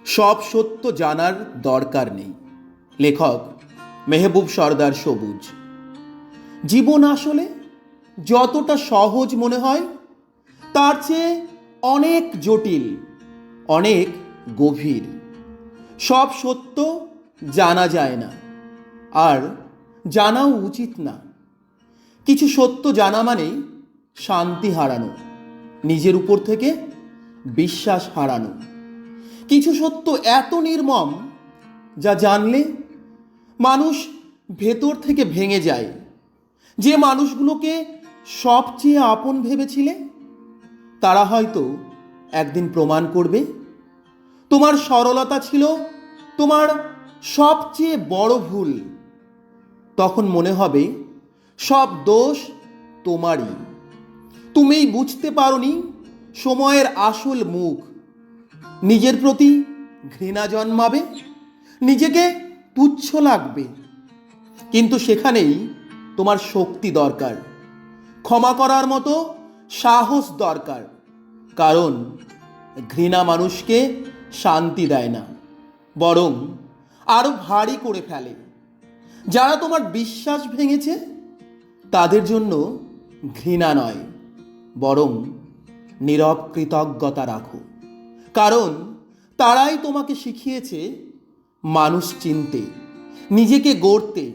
সব সত্য জানার দরকার নেই। লেখক মেহবুব সরদার সবুজ। জীবন আসলে যতটা সহজ মনে হয় তার চেয়ে অনেক জটিল, অনেক গভীর। সব সত্য জানা যায় না, আর জানাও উচিত না। কিছু সত্য জানা মানে শান্তি হারানো, নিজের উপর থেকে বিশ্বাস হারানো। কিছু সত্য এত নির্মম যা জানলে মানুষ ভেতর থেকে ভেঙে যায়। যে মানুষগুলোকে সবচেয়ে আপন ভেবেছিলে তারা হয়তো একদিন প্রমাণ করবে তোমার সরলতা ছিল তোমার সবচেয়ে বড় ভুল। তখন মনে হবে সব দোষ তোমারই। তুমিই বুঝতে পারোনি সময়ের আসল মুখ। নিজের প্রতি ঘৃণা জন্মাবে, নিজেকে তুচ্ছ লাগবে, কিন্তু সেখানেই তোমার শক্তি দরকার, ক্ষমা করার মতো সাহস দরকার। কারণ ঘৃণা মানুষকে শান্তি দেয় না, বরং আরো ভারী করে ফেলে। যারা তোমার বিশ্বাস ভেঙেছে তাদের জন্য ঘৃণা নয়, বরং নীরব কৃতজ্ঞতা রাখো। কারণ তারাই তোমাকে শিখিয়েছে মানুষ চিনতে, নিজেকে গড়তে,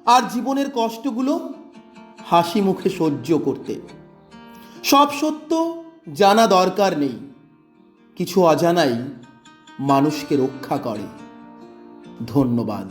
আর জীবনের কষ্টগুলো হাসি মুখে সহ্য করতে। সব সত্য জানা দরকার নেই, কিছু অজানাই মানুষকে রক্ষা করে। ধন্যবাদ।